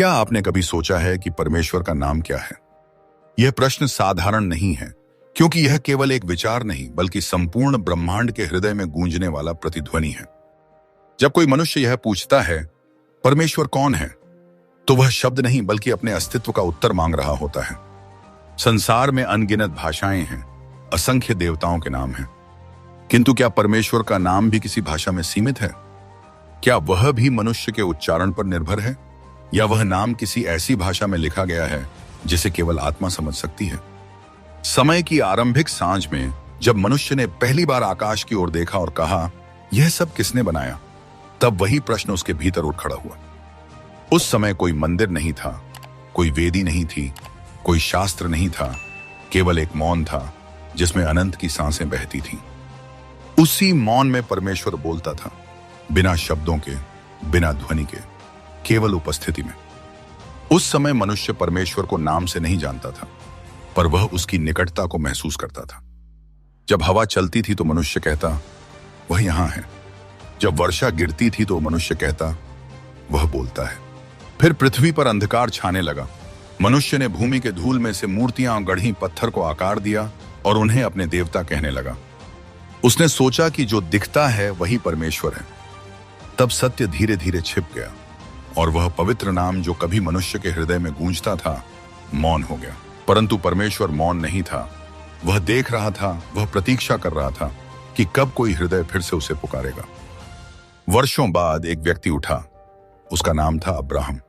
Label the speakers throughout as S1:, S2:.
S1: क्या आपने कभी सोचा है कि परमेश्वर का नाम क्या है? यह प्रश्न साधारण नहीं है, क्योंकि यह केवल एक विचार नहीं बल्कि संपूर्ण ब्रह्मांड के हृदय में गूंजने वाला प्रतिध्वनि है। जब कोई मनुष्य यह पूछता है, परमेश्वर कौन है, तो वह शब्द नहीं बल्कि अपने अस्तित्व का उत्तर मांग रहा होता है। संसार में अनगिनत भाषाएं हैं, असंख्य देवताओं के नाम हैं, किंतु क्या परमेश्वर का नाम भी किसी भाषा में सीमित है? क्या वह भी मनुष्य के उच्चारण पर निर्भर है, या वह नाम किसी ऐसी भाषा में लिखा गया है जिसे केवल आत्मा समझ सकती है? समय की आरंभिक सांझ में जब मनुष्य ने पहली बार आकाश की ओर देखा और कहा, यह सब किसने बनाया, तब वही प्रश्न उसके भीतर उठ खड़ा हुआ। उस समय कोई मंदिर नहीं था, कोई वेदी नहीं थी, कोई शास्त्र नहीं था, केवल एक मौन था जिसमें अनंत की सांसें बहती थीं। उसी मौन में परमेश्वर बोलता था, बिना शब्दों के, बिना ध्वनि के, केवल उपस्थिति में। उस समय मनुष्य परमेश्वर को नाम से नहीं जानता था, पर वह उसकी निकटता को महसूस करता था। जब हवा चलती थी तो मनुष्य कहता, वह यहां है। जब वर्षा गिरती थी तो मनुष्य कहता, वह बोलता है। फिर पृथ्वी पर अंधकार छाने लगा। मनुष्य ने भूमि के धूल में से मूर्तियां गढ़ी, पत्थर को आकार दिया और उन्हें अपने देवता कहने लगा। उसने सोचा कि जो दिखता है वही परमेश्वर है। तब सत्य धीरे धीरे छिप गया और वह पवित्र नाम जो कभी मनुष्य के हृदय में गूंजता था, मौन हो गया। परंतु परमेश्वर मौन नहीं था। वह देख रहा था, वह प्रतीक्षा कर रहा था कि कब कोई हृदय फिर से उसे पुकारेगा। वर्षों बाद एक व्यक्ति उठा। उसका नाम था अब्राहम।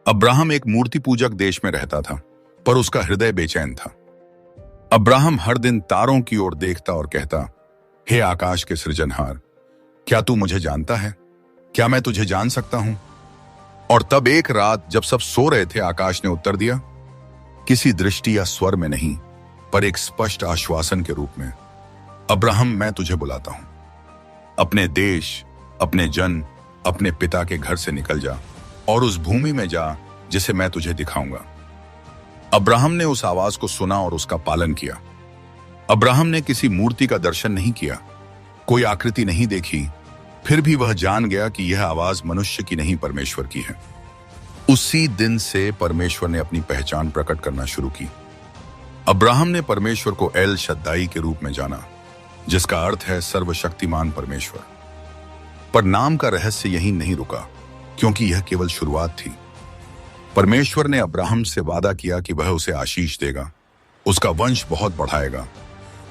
S1: अब्राहम एक मूर्ति पूजक देश में रहता था, पर उसका हृदय बेचैन था। अब्राहम हर दिन तारों की ओर देखता और कहता, हे आकाश के सृजनहार, क्या तू मुझे जानता है? क्या मैं तुझे जान सकता हूं? और तब एक रात जब सब सो रहे थे, आकाश ने उत्तर दिया, किसी दृष्टि या स्वर में नहीं, पर एक स्पष्ट आश्वासन के रूप में, अब्राहम, मैं तुझे बुलाता हूं। अपने देश, अपने जन, अपने पिता के घर से निकल जा और उस भूमि में जा जिसे मैं तुझे दिखाऊंगा। अब्राहम ने उस आवाज को सुना और उसका पालन किया। अब्राहम ने किसी मूर्ति का दर्शन नहीं किया, कोई आकृति नहीं देखी, फिर भी वह जान गया कि यह आवाज मनुष्य की नहीं, परमेश्वर की है। उसी दिन से परमेश्वर ने अपनी पहचान प्रकट करना शुरू की। अब्राहम ने परमेश्वर को एल शद्दाई के रूप में जाना, जिसका अर्थ है सर्वशक्तिमान परमेश्वर। पर नाम का रहस्य यहीं नहीं रुका, क्योंकि यह केवल शुरुआत थी। परमेश्वर ने अब्राहम से वादा किया कि वह उसे आशीष देगा, उसका वंश बहुत बढ़ाएगा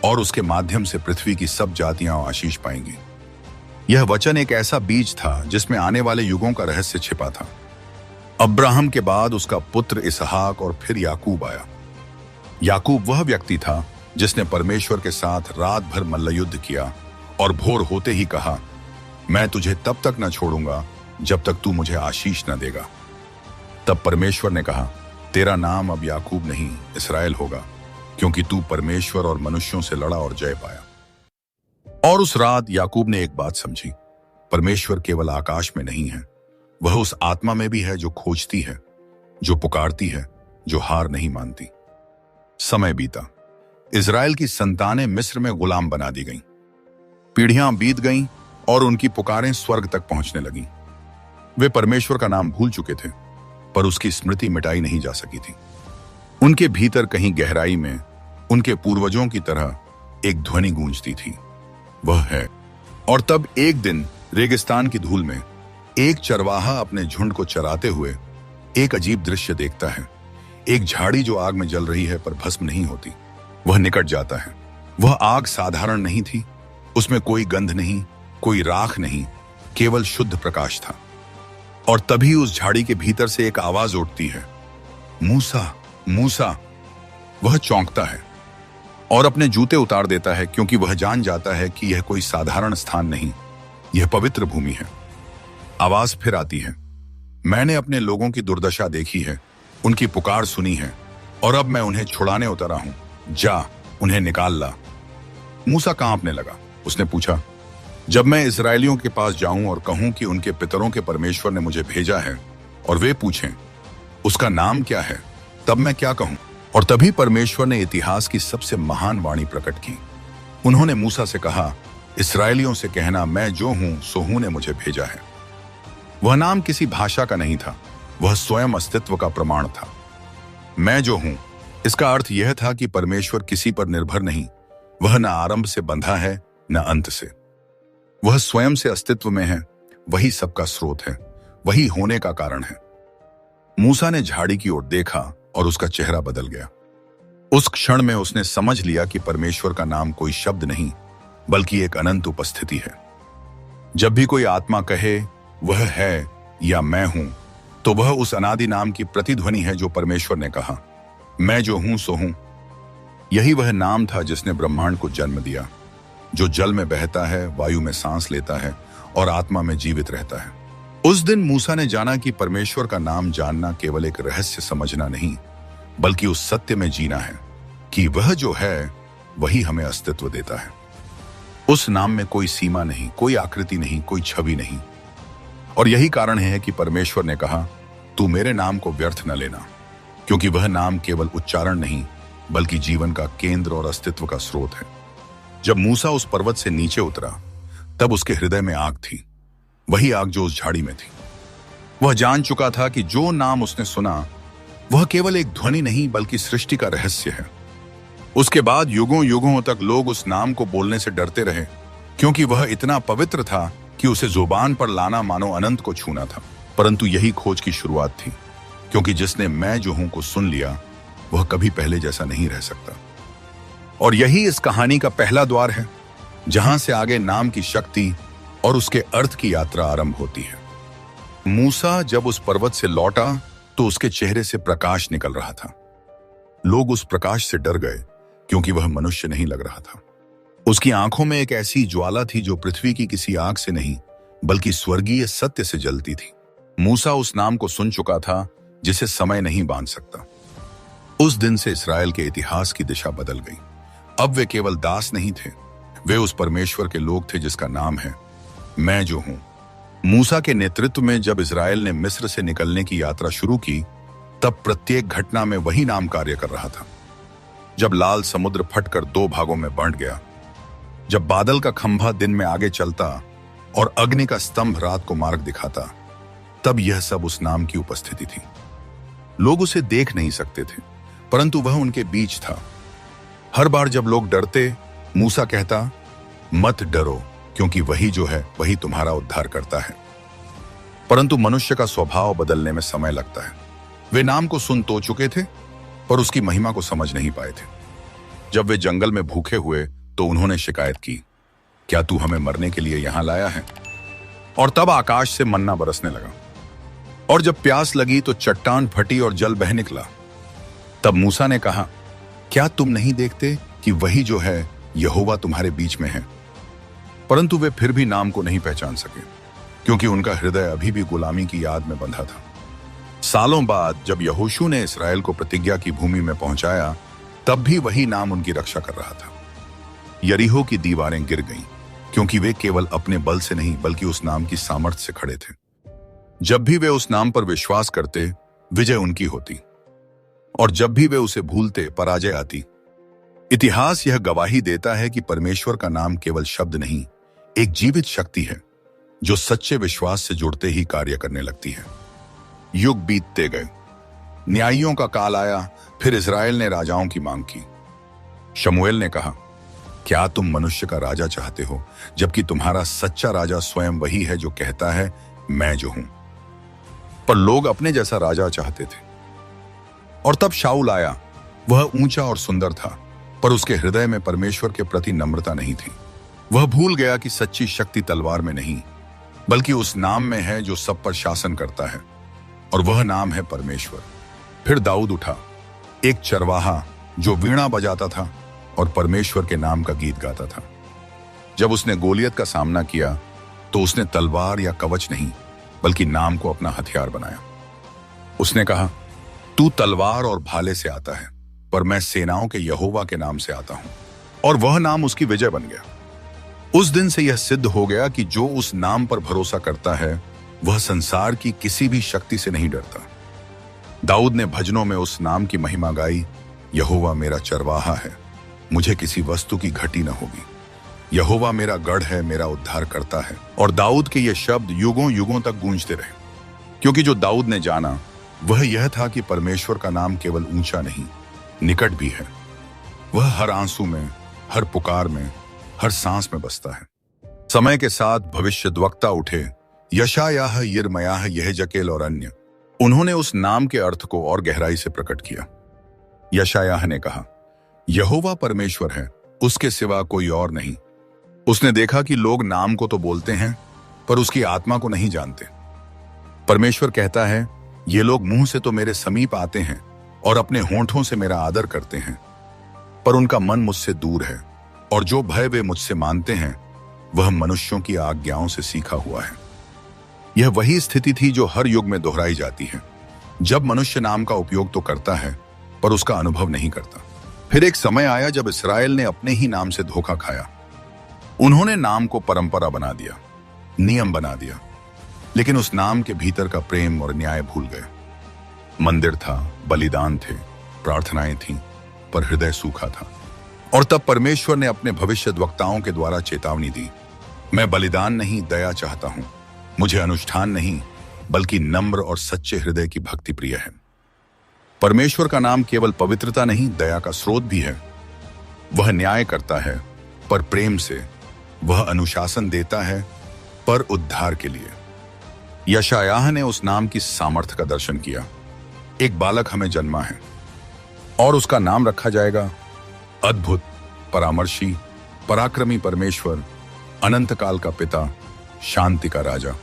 S1: और उसके माध्यम से पृथ्वी की सब जातियां आशीष पाएंगी। यह वचन एक ऐसा बीज था जिसमें आने वाले युगों का रहस्य छिपा था। अब्राहम के बाद उसका पुत्र इसहाक और फिर याकूब आया। याकूब वह व्यक्ति था जिसने परमेश्वर के साथ रात भर मल्लयुद्ध किया और भोर होते ही कहा, मैं तुझे तब तक न छोड़ूंगा जब तक तू मुझे आशीष न देगा। तब परमेश्वर ने कहा, तेरा नाम अब याकूब नहीं, इस्राएल होगा, क्योंकि तू परमेश्वर और मनुष्यों से लड़ा और जय पाया। और उस रात याकूब ने एक बात समझी, परमेश्वर केवल आकाश में नहीं है, वह उस आत्मा में भी है जो खोजती है, जो पुकारती है, जो हार नहीं मानती। समय बीता। इजराइल की संतानें मिस्र में गुलाम बना दी गईं। पीढ़ियां बीत गईं और उनकी पुकारें स्वर्ग तक पहुंचने लगीं। वे परमेश्वर का नाम भूल चुके थे, पर उसकी स्मृति मिटाई नहीं जा सकी थी। उनके भीतर कहीं गहराई में उनके पूर्वजों की तरह एक ध्वनि गूंजती थी, वह है। और तब एक दिन रेगिस्तान की धूल में एक चरवाहा अपने झुंड को चराते हुए एक अजीब दृश्य देखता है। एक झाड़ी जो आग में जल रही है पर भस्म नहीं होती। वह निकट जाता है। वह आग साधारण नहीं थी, उसमें कोई गंध नहीं, कोई राख नहीं, केवल शुद्ध प्रकाश था। और तभी उस झाड़ी के भीतर से एक आवाज उठती है, मूसा, मूसा। वह चौंकता है और अपने जूते उतार देता है, क्योंकि वह जान जाता है कि यह कोई साधारण स्थान नहीं, यह पवित्र भूमि है। आवाज फिर आती है, मैंने अपने लोगों की दुर्दशा देखी है, उनकी पुकार सुनी है, और अब मैं उन्हें छुड़ाने उतरा हूं। जा, उन्हें निकाल ला। मूसा कांपने लगा। उसने पूछा, जब मैं इस्राएलियों के पास जाऊं और कहूं कि उनके पितरों के परमेश्वर ने मुझे भेजा है, और वे पूछें उसका नाम क्या है, तब मैं क्या कहूं? और तभी परमेश्वर ने इतिहास की सबसे महान वाणी प्रकट की। उन्होंने मूसा से कहा, इस्राएलियों से कहना, मैं जो हूं सो हूं ने मुझे भेजा है। वह नाम किसी भाषा का नहीं था, वह स्वयं अस्तित्व का प्रमाण था। मैं जो हूं, इसका अर्थ यह था कि परमेश्वर किसी पर निर्भर नहीं, वह न आरंभ से बंधा है न अंत से। वह स्वयं से अस्तित्व में है, वही सबका स्रोत है, वही होने का कारण है। मूसा ने झाड़ी की ओर देखा और उसका चेहरा बदल गया। उस क्षण में उसने समझ लिया कि परमेश्वर का नाम कोई शब्द नहीं बल्कि एक अनंत उपस्थिति है। जब भी कोई आत्मा कहे वह है या मैं हूं, तो वह उस अनादि नाम की प्रतिध्वनि है जो परमेश्वर ने कहा, मैं जो हूं सो हूं। यही वह नाम था जिसने ब्रह्मांड को जन्म दिया, जो जल में बहता है, वायु में सांस लेता है और आत्मा में जीवित रहता है। उस दिन मूसा ने जाना कि परमेश्वर का नाम जानना केवल एक रहस्य समझना नहीं, बल्कि उस सत्य में जीना है कि वह जो है वही हमें अस्तित्व देता है। उस नाम में कोई सीमा नहीं, कोई आकृति नहीं, कोई छवि नहीं। और यही कारण है कि परमेश्वर ने कहा, तू मेरे नाम को व्यर्थ न लेना, क्योंकि वह नाम केवल उच्चारण नहीं बल्कि जीवन का केंद्र और अस्तित्व का स्रोत है। जब मूसा उस पर्वत से नीचे उतरा, तब उसके हृदय में आग थी, वही आग जो उस झाड़ी में थी। वह जान चुका था कि जो नाम उसने सुना वह केवल एक ध्वनि नहीं बल्कि सृष्टि का रहस्य है। उसके बाद युगों युगों तक लोग उस नाम को बोलने से डरते रहे, क्योंकि वह इतना पवित्र था कि उसे जुबान पर लाना मानो अनंत को छूना था। परंतु यही खोज की शुरुआत थी, क्योंकि जिसने मैं जो हूं को सुन लिया वह कभी पहले जैसा नहीं रह सकता। और यही इस कहानी का पहला द्वार है, जहां से आगे नाम की शक्ति और उसके अर्थ की यात्रा आरंभ होती है। मूसा जब उस पर्वत से लौटा तो उसके चेहरे से प्रकाश निकल रहा था। लोग उस प्रकाश से डर गए, क्योंकि वह मनुष्य नहीं लग रहा था। उसकी आंखों में एक ऐसी ज्वाला थी जो पृथ्वी की किसी आग से नहीं बल्कि स्वर्गीय सत्य से जलती थी। मूसा उस नाम को सुन चुका था जिसे समय नहीं बांध सकता। उस दिन से इस्राएल के इतिहास की दिशा बदल गई। अब वे केवल दास नहीं थे, वे उस परमेश्वर के लोग थे जिसका नाम है मैं जो हूं। मूसा के नेतृत्व में जब इस्राएल ने मिस्र से निकलने की यात्रा शुरू की, तब प्रत्येक घटना में वही नाम कार्य कर रहा था। जब लाल समुद्र फटकर दो भागों में बांट गया, जब बादल का खंभा दिन में आगे चलता और अग्नि का स्तंभ रात को मार्ग दिखाता, तब यह सब उस नाम की उपस्थिति थी। लोग उसे देख नहीं सकते थे, परंतु वह उनके बीच था। हर बार जब लोग डरते, मूसा कहता, मत डरो, क्योंकि वही जो है वही तुम्हारा उद्धार करता है। परंतु मनुष्य का स्वभाव बदलने में समय लगता है। वे नाम को सुन तो चुके थे, पर उसकी महिमा को समझ नहीं पाए थे। जब वे जंगल में भूखे हुए तो उन्होंने शिकायत की, क्या तू हमें मरने के लिए यहां लाया है? और तब आकाश से मन्ना बरसने लगा। और जब प्यास लगी तो चट्टान फटी और जल बह निकला। तब मूसा ने कहा, क्या तुम नहीं देखते कि वही जो है यहोवा तुम्हारे बीच में है? परंतु वे फिर भी नाम को नहीं पहचान सके, क्योंकि उनका हृदय अभी भी गुलामी की याद में बंधा था। सालों बाद जब यहोशू ने इस्राएल को प्रतिज्ञा की भूमि में पहुंचाया, तब भी वही नाम उनकी रक्षा कर रहा था। यरीहो की दीवारें गिर गईं, क्योंकि वे केवल अपने बल से नहीं बल्कि उस नाम की सामर्थ्य से खड़े थे। जब भी वे उस नाम पर विश्वास करते, विजय उनकी होती, और जब भी वे उसे भूलते, पराजय आती। इतिहास यह गवाही देता है कि परमेश्वर का नाम केवल शब्द नहीं, एक जीवित शक्ति है जो सच्चे विश्वास से जुड़ते ही कार्य करने लगती है। युग बीतते गए, न्यायियों का काल आया, फिर इस्राएल ने राजाओं की मांग की। शमूएल ने कहा, क्या तुम मनुष्य का राजा चाहते हो, जबकि तुम्हारा सच्चा राजा स्वयं वही है जो कहता है मैं जो हूं? पर लोग अपने जैसा राजा चाहते थे। और तब शाऊल आया। वह ऊंचा और सुंदर था, पर उसके हृदय में परमेश्वर के प्रति नम्रता नहीं थी। वह भूल गया कि सच्ची शक्ति तलवार में नहीं बल्कि उस नाम में है जो सब पर शासन करता है, और वह नाम है परमेश्वर। फिर दाऊद उठा, एक चरवाहा जो वीणा बजाता था और परमेश्वर के नाम का गीत गाता था। जब उसने गोलियत का सामना किया तो उसने तलवार या कवच नहीं बल्कि नाम को अपना हथियार बनाया। उसने कहा, तू तलवार और भाले से आता है, पर मैं सेनाओं के यहोवा के नाम से आता हूं। और वह नाम उसकी विजय बन गया। उस दिन से यह सिद्ध हो गया कि जो उस नाम पर भरोसा करता है वह संसार की किसी भी शक्ति से नहीं डरता। दाऊद ने भजनों में उस नाम की महिमा गाई, यहोवा मेरा चरवाहा है, मुझे किसी वस्तु की घटी न होगी। यहोवा मेरा गढ़ है, मेरा उद्धार करता है। और दाऊद के ये शब्द युगों युगों तक गूंजते रहे। क्योंकि जो दाऊद ने जाना वह यह था कि परमेश्वर का नाम केवल ऊंचा नहीं, निकट भी है। वह हर आंसू में, हर पुकार में, हर सांस में बसता है। समय के साथ भविष्यद्वक्ता उठे, यशायाह, यिर्मयाह, यहेजकेल और अन्य। उन्होंने उस नाम के अर्थ को और गहराई से प्रकट किया। यशायाह ने कहा, यहोवा परमेश्वर है, उसके सिवा कोई और नहीं। उसने देखा कि लोग नाम को तो बोलते हैं पर उसकी आत्मा को नहीं जानते। परमेश्वर कहता है, ये लोग मुंह से तो मेरे समीप आते हैं और अपने होंठों से मेरा आदर करते हैं, पर उनका मन मुझसे दूर है और जो भय वे मुझसे मानते हैं वह मनुष्यों की आज्ञाओं से सीखा हुआ है। यह वही स्थिति थी जो हर युग में दोहराई जाती है, जब मनुष्य नाम का उपयोग तो करता है पर उसका अनुभव नहीं करता। फिर एक समय आया जब इस्राएल ने अपने ही नाम से धोखा खाया। उन्होंने नाम को परंपरा बना दिया, नियम बना दिया, लेकिन उस नाम के भीतर का प्रेम और न्याय भूल गए। मंदिर था, बलिदान थे, प्रार्थनाएं थीं, पर हृदय सूखा था। और तब परमेश्वर ने अपने भविष्यद्वक्ताओं के द्वारा चेतावनी दी, मैं बलिदान नहीं, दया चाहता हूं। मुझे अनुष्ठान नहीं, बल्कि नम्र और सच्चे हृदय की भक्ति प्रिय है। परमेश्वर का नाम केवल पवित्रता नहीं, दया का स्रोत भी है। वह न्याय करता है पर प्रेम से, वह अनुशासन देता है पर उद्धार के लिए। यशायाह ने उस नाम की सामर्थ्य का दर्शन किया। एक बालक हमें जन्मा है और उसका नाम रखा जाएगा अद्भुत, परामर्शी, पराक्रमी परमेश्वर, अनंत काल का पिता, शांति का राजा।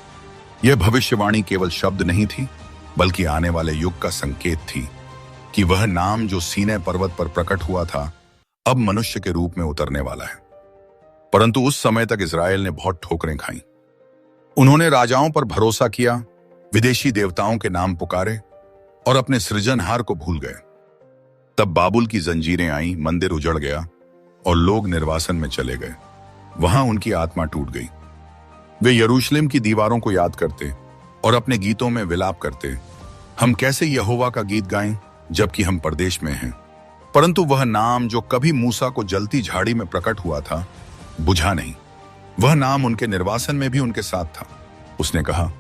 S1: यह भविष्यवाणी केवल शब्द नहीं थी, बल्कि आने वाले युग का संकेत थी कि वह नाम जो सीनै पर्वत पर प्रकट हुआ था, अब मनुष्य के रूप में उतरने वाला है। परंतु उस समय तक इस्राएल ने बहुत ठोकरें खाई। उन्होंने राजाओं पर भरोसा किया, विदेशी देवताओं के नाम पुकारे और अपने सृजनहार को भूल गए। तब बाबुल की जंजीरें आईं, मंदिर उजड़ गया और लोग निर्वासन में चले गए। वहां उनकी आत्मा टूट गई। वे यरूशलेम की दीवारों को याद करते और अपने गीतों में विलाप करते, हम कैसे यहोवा का गीत गाएं जबकि हम परदेश में हैं। परंतु वह नाम जो कभी मूसा को जलती झाड़ी में प्रकट हुआ था, बुझा नहीं। वह नाम उनके निर्वासन में भी उनके साथ था। उसने कहा,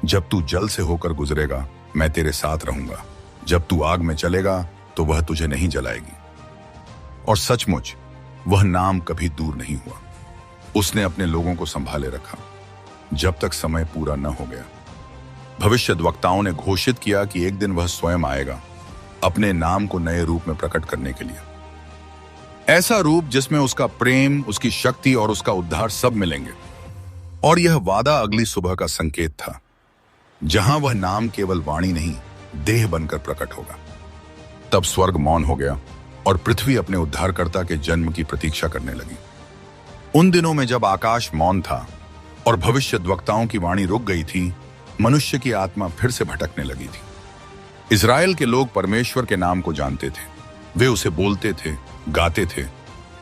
S1: जब तू जल से होकर गुजरेगा मैं तेरे साथ रहूंगा, जब तू आग में चलेगा तो वह तुझे नहीं जलाएगी। और सचमुच वह नाम कभी दूर नहीं हुआ। उसने अपने लोगों को संभाले रखा जब तक समय पूरा न हो गया। भविष्यद्वक्ताओं ने घोषित किया कि एक दिन वह स्वयं आएगा, अपने नाम को नए रूप में प्रकट करने के लिए। ऐसा रूप जिसमें उसका प्रेम, उसकी शक्ति और उसका उद्धार सब मिलेंगे। और यह वादा अगली सुबह का संकेत था, जहां वह नाम केवल वाणी नहीं, देह बनकर प्रकट होगा। तब स्वर्ग मौन हो गया और पृथ्वी अपने उद्धारकर्ता के जन्म की प्रतीक्षा करने लगी। उन दिनों में जब आकाश मौन था और भविष्यद्वक्ताओं की वाणी रुक गई थी, मनुष्य की आत्मा फिर से भटकने लगी थी। इस्राएल के लोग परमेश्वर के नाम को जानते थे, वे उसे बोलते थे, गाते थे,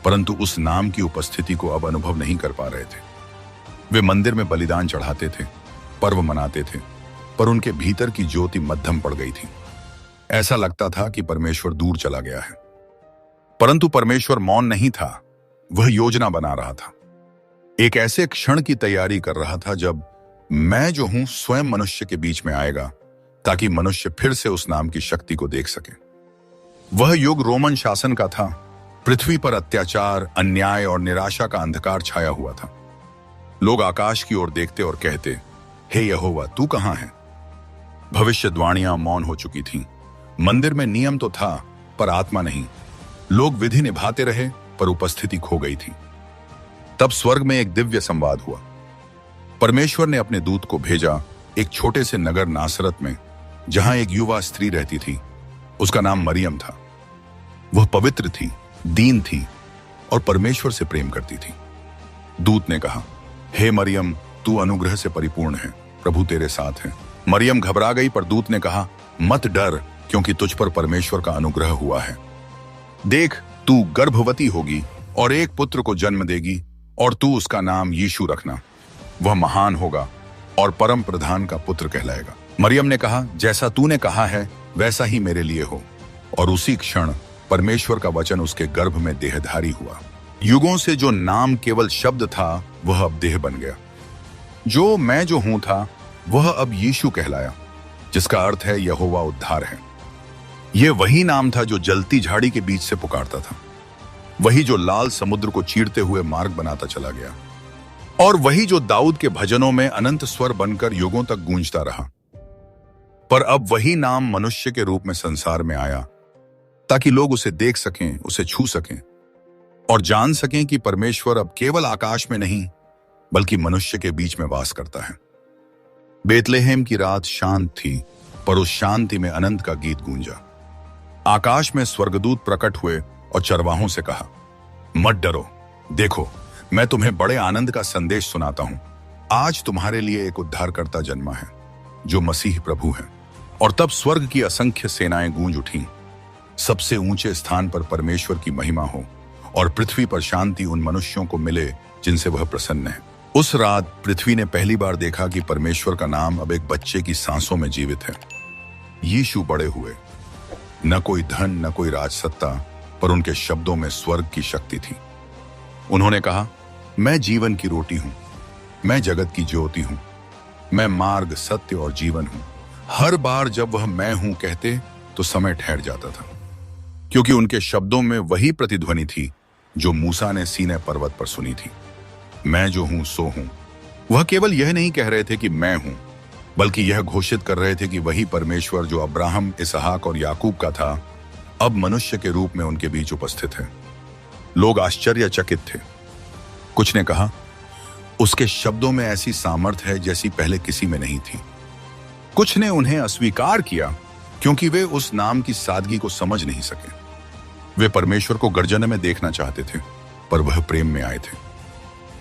S1: परंतु उस नाम की उपस्थिति को अब अनुभव नहीं कर पा रहे थे। वे मंदिर में बलिदान चढ़ाते थे, पर्व मनाते थे, पर उनके भीतर की ज्योति मध्यम पड़ गई थी। ऐसा लगता था कि परमेश्वर दूर चला गया है। परंतु परमेश्वर मौन नहीं था, वह योजना बना रहा था। एक ऐसे क्षण की तैयारी कर रहा था जब मैं जो हूं स्वयं मनुष्य के बीच में आएगा, ताकि मनुष्य फिर से उस नाम की शक्ति को देख सके। वह युग रोमन शासन का था। पृथ्वी पर अत्याचार, अन्याय और निराशा का अंधकार छाया हुआ था। लोग आकाश की ओर देखते और कहते, हे यहोवा, तू कहां है? भविष्यद्वाणियां मौन हो चुकी थीं। मंदिर में नियम तो था पर आत्मा नहीं। लोग विधि निभाते रहे पर उपस्थिति खो गई थी। तब स्वर्ग में एक दिव्य संवाद हुआ। परमेश्वर ने अपने दूत को भेजा एक छोटे से नगर नासरत में, जहां एक युवा स्त्री रहती थी। उसका नाम मरियम था। वह पवित्र थी, दीन थी और परमेश्वर से प्रेम करती थी। दूत ने कहा, हे मरियम, तू अनुग्रह से परिपूर्ण है, प्रभु तेरे साथ है। मरियम घबरा गई, पर दूत ने कहा, मत डर, क्योंकि तुझ पर परमेश्वर का अनुग्रह हुआ है। देख, तू गर्भवती होगी और एक पुत्र को जन्म देगी और तू उसका नाम यीशु रखना। वह महान होगा और परम प्रधान का पुत्र कहलाएगा। मरियम ने कहा, जैसा तूने कहा है वैसा ही मेरे लिए हो। और उसी क्षण परमेश्वर का वचन उसके गर्भ में देहधारी हुआ। युगों से जो नाम केवल शब्द था, वह अब देह बन गया। जो मैं जो हूं था, वह अब यीशु कहलाया। जिसका अर्थ है यहोवा उद्धार है। यह वही नाम था जो जलती झाड़ी के बीच से पुकारता था, वही जो लाल समुद्र को चीरते हुए मार्ग बनाता चला गया, और वही जो दाऊद के भजनों में अनंत स्वर बनकर युगों तक गूंजता रहा। पर अब वही नाम मनुष्य के रूप में संसार में आया ताकि लोग उसे देख सकें, उसे छू सकें और जान सकें कि परमेश्वर अब केवल आकाश में नहीं बल्कि मनुष्य के बीच में वास करता है। बेतलेहम की रात शांत थी, पर उस शांति में अनंत का गीत गूंजा। आकाश में स्वर्गदूत प्रकट हुए और चरवाहों से कहा, मत डरो, देखो मैं तुम्हें बड़े आनंद का संदेश सुनाता हूं। आज तुम्हारे लिए एक उद्धारकर्ता जन्मा है जो मसीह प्रभु है। और तब स्वर्ग की असंख्य सेनाएं गूंज उठीं। सबसे ऊंचे स्थान पर परमेश्वर की महिमा हो और पृथ्वी पर शांति उन मनुष्यों को मिले जिनसे वह प्रसन्न है। उस रात पृथ्वी ने पहली बार देखा कि परमेश्वर का नाम अब एक बच्चे की सांसों में जीवित है। यीशु बड़े हुए, न कोई धन न कोई राजसत्ता, पर उनके शब्दों में स्वर्ग की शक्ति थी। उन्होंने कहा, मैं जीवन की रोटी हूं, मैं जगत की ज्योति हूं, मैं मार्ग सत्य और जीवन हूं। हर बार जब वह मैं हूं कहते तो समय ठहर जाता था, क्योंकि उनके शब्दों में वही प्रतिध्वनि थी जो मूसा ने सीनै पर्वत पर सुनी थी। मैं जो हूं सो हूं। वह केवल यह नहीं कह रहे थे कि मैं हूं, बल्कि यह घोषित कर रहे थे कि वही परमेश्वर जो अब्राहम, इसहाक और याकूब का था, अब मनुष्य के रूप में उनके बीच उपस्थित है। लोग आश्चर्यचकित थे। कुछ ने कहा, उसके शब्दों में ऐसी सामर्थ्य है जैसी पहले किसी में नहीं थी। कुछ ने उन्हें अस्वीकार किया क्योंकि वे उस नाम की सादगी को समझ नहीं सके। वे परमेश्वर को गर्जन में देखना चाहते थे, पर वह प्रेम में आए थे।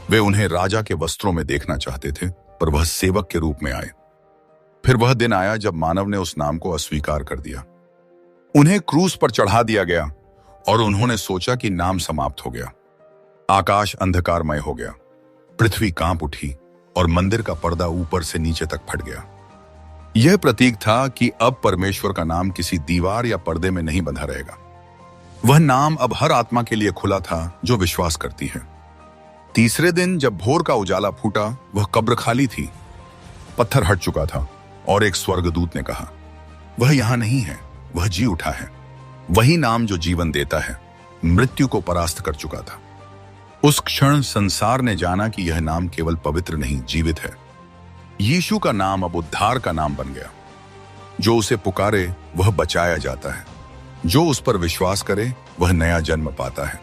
S1: वे उन्हें राजा के वस्त्रों में देखना चाहते थे, पर वह सेवक के रूप में आए। फिर वह दिन आया जब मानव ने उस नाम को अस्वीकार कर दिया। उन्हें क्रूस पर चढ़ा दिया गया और उन्होंने सोचा कि नाम समाप्त हो गया। आकाश अंधकारमय हो गया, पृथ्वी कांप उठी और मंदिर का पर्दा ऊपर से नीचे तक फट गया। यह प्रतीक था कि अब परमेश्वर का नाम किसी दीवार या पर्दे में नहीं बंधा रहेगा। वह नाम अब हर आत्मा के लिए खुला था जो विश्वास करती है। तीसरे दिन जब भोर का उजाला फूटा, वह कब्र खाली थी, पत्थर हट चुका था और एक स्वर्गदूत ने कहा, वह यहां नहीं है, वह जी उठा है। वही नाम जो जीवन देता है, मृत्यु को परास्त कर चुका था। उस क्षण संसार ने जाना कि यह नाम केवल पवित्र नहीं, जीवित है। यीशु का नाम अब उद्धार का नाम बन गया। जो उसे पुकारे वह बचाया जाता है, जो उस पर विश्वास करे वह नया जन्म पाता है।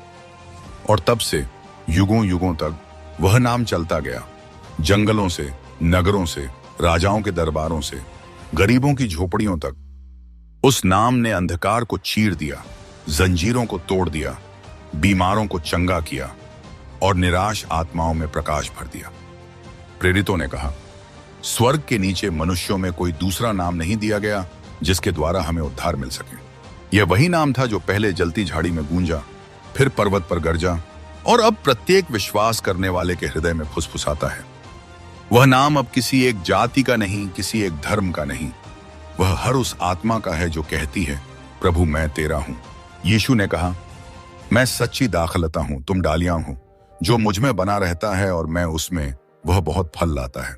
S1: और तब से युगों युगों तक वह नाम चलता गया, जंगलों से, नगरों से, राजाओं के दरबारों से, गरीबों की झोपड़ियों तक। उस नाम ने अंधकार को चीर दिया, जंजीरों को तोड़ दिया, बीमारों को चंगा किया और निराश आत्माओं में प्रकाश भर दिया। प्रेरितों ने कहा, स्वर्ग के नीचे मनुष्यों में कोई दूसरा नाम नहीं दिया गया जिसके द्वारा हमें उद्धार मिल सके। यह वही नाम था जो पहले जलती झाड़ी में गूंजा, फिर पर्वत पर गरजा और अब प्रत्येक विश्वास करने वाले के हृदय में फुसफुसाता है। वह नाम अब किसी एक जाति का नहीं, किसी एक धर्म का नहीं, वह हर उस आत्मा का है जो कहती है, प्रभु मैं तेरा हूं। यीशु ने कहा, मैं सच्ची दाखलता हूं, तुम डालियां हो। जो मुझ में बना रहता है और मैं उसमें, वह बहुत फल लाता है,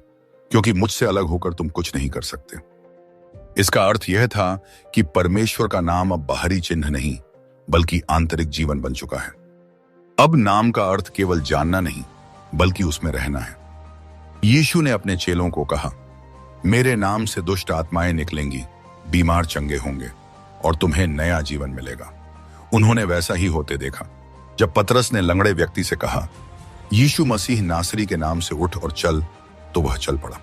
S1: क्योंकि मुझसे अलग होकर तुम कुछ नहीं कर सकते। इसका अर्थ यह था कि परमेश्वर का नाम अब बाहरी चिन्ह नहीं बल्कि आंतरिक जीवन बन चुका है। अब नाम का अर्थ केवल जानना नहीं बल्कि उसमें रहना है। यीशु ने अपने चेलों को कहा, मेरे नाम से दुष्ट आत्माएं निकलेंगी, बीमार चंगे होंगे और तुम्हें नया जीवन मिलेगा। उन्होंने वैसा ही होते देखा। जब पतरस ने लंगड़े व्यक्ति से कहा, यीशु मसीह नासरी के नाम से उठ और चल, तो वह चल पड़ा।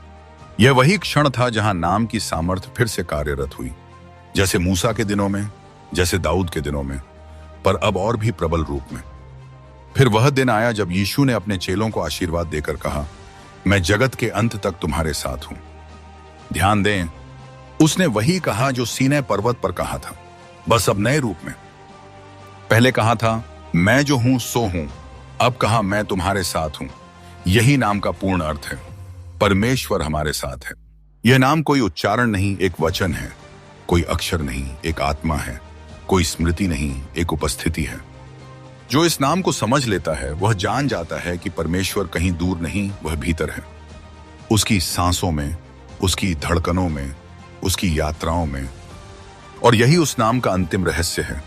S1: यह वही क्षण था जहां नाम की सामर्थ्य फिर से कार्यरत हुई, जैसे मूसा के दिनों में, जैसे दाऊद के दिनों में, पर अब और भी प्रबल रूप में। फिर वह दिन आया जब यीशु ने अपने चेलों को आशीर्वाद देकर कहा, मैं जगत के अंत तक तुम्हारे साथ हूं। ध्यान दें, उसने वही कहा जो सीनै पर्वत पर कहा था, बस अब नए रूप में। पहले कहा था, मैं जो हूं सो हूं, अब कहा, मैं तुम्हारे साथ हूं। यही नाम का पूर्ण अर्थ है, परमेश्वर हमारे साथ है। यह नाम कोई उच्चारण नहीं, एक वचन है। कोई अक्षर नहीं, एक आत्मा है। कोई स्मृति नहीं, एक उपस्थिति है। जो इस नाम को समझ लेता है वह जान जाता है कि परमेश्वर कहीं दूर नहीं, वह भीतर है। उसकी सांसों में, उसकी धड़कनों में, उसकी यात्राओं में। और यही उस नाम का अंतिम रहस्य है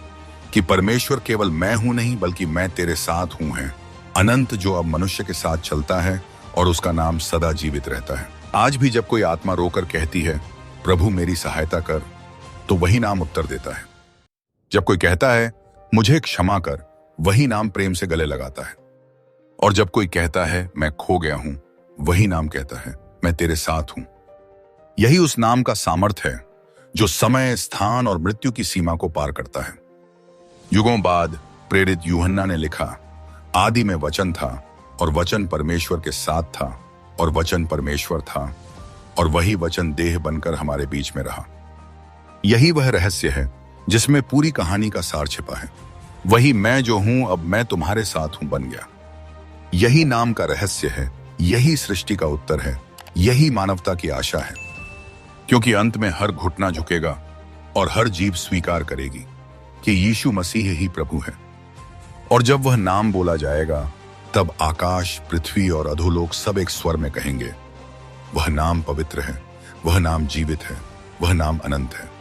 S1: कि परमेश्वर केवल मैं हूं नहीं बल्कि मैं तेरे साथ हूं है, अनंत, जो अब मनुष्य के साथ चलता है और उसका नाम सदा जीवित रहता है। आज भी जब कोई आत्मा रोकर कहती है प्रभु मेरी सहायता कर, तो वही नाम उत्तर देता है। जब कोई कहता है मुझे क्षमा कर, वही नाम प्रेम से गले लगाता है। और जब कोई कहता है मैं खो गया हूं, वही नाम कहता है मैं तेरे साथ हूं। यही उस नाम का सामर्थ्य है जो समय, स्थान और मृत्यु की सीमा को पार करता है। युगों बाद प्रेरित यूहन्ना ने लिखा, आदि में वचन था और वचन परमेश्वर के साथ था और वचन परमेश्वर था और वही वचन देह बनकर हमारे बीच में रहा। यही वह रहस्य है जिसमें पूरी कहानी का सार छिपा है। वही मैं जो हूं अब मैं तुम्हारे साथ हूं बन गया। यही नाम का रहस्य है, यही सृष्टि का उत्तर है, यही मानवता की आशा है। क्योंकि अंत में हर घुटना झुकेगा और हर जीभ स्वीकार करेगी कि यीशु मसीह ही प्रभु है। और जब वह नाम बोला जाएगा, तब आकाश, पृथ्वी और अधोलोक सब एक स्वर में कहेंगे, वह नाम पवित्र है, वह नाम जीवित है, वह नाम अनंत है।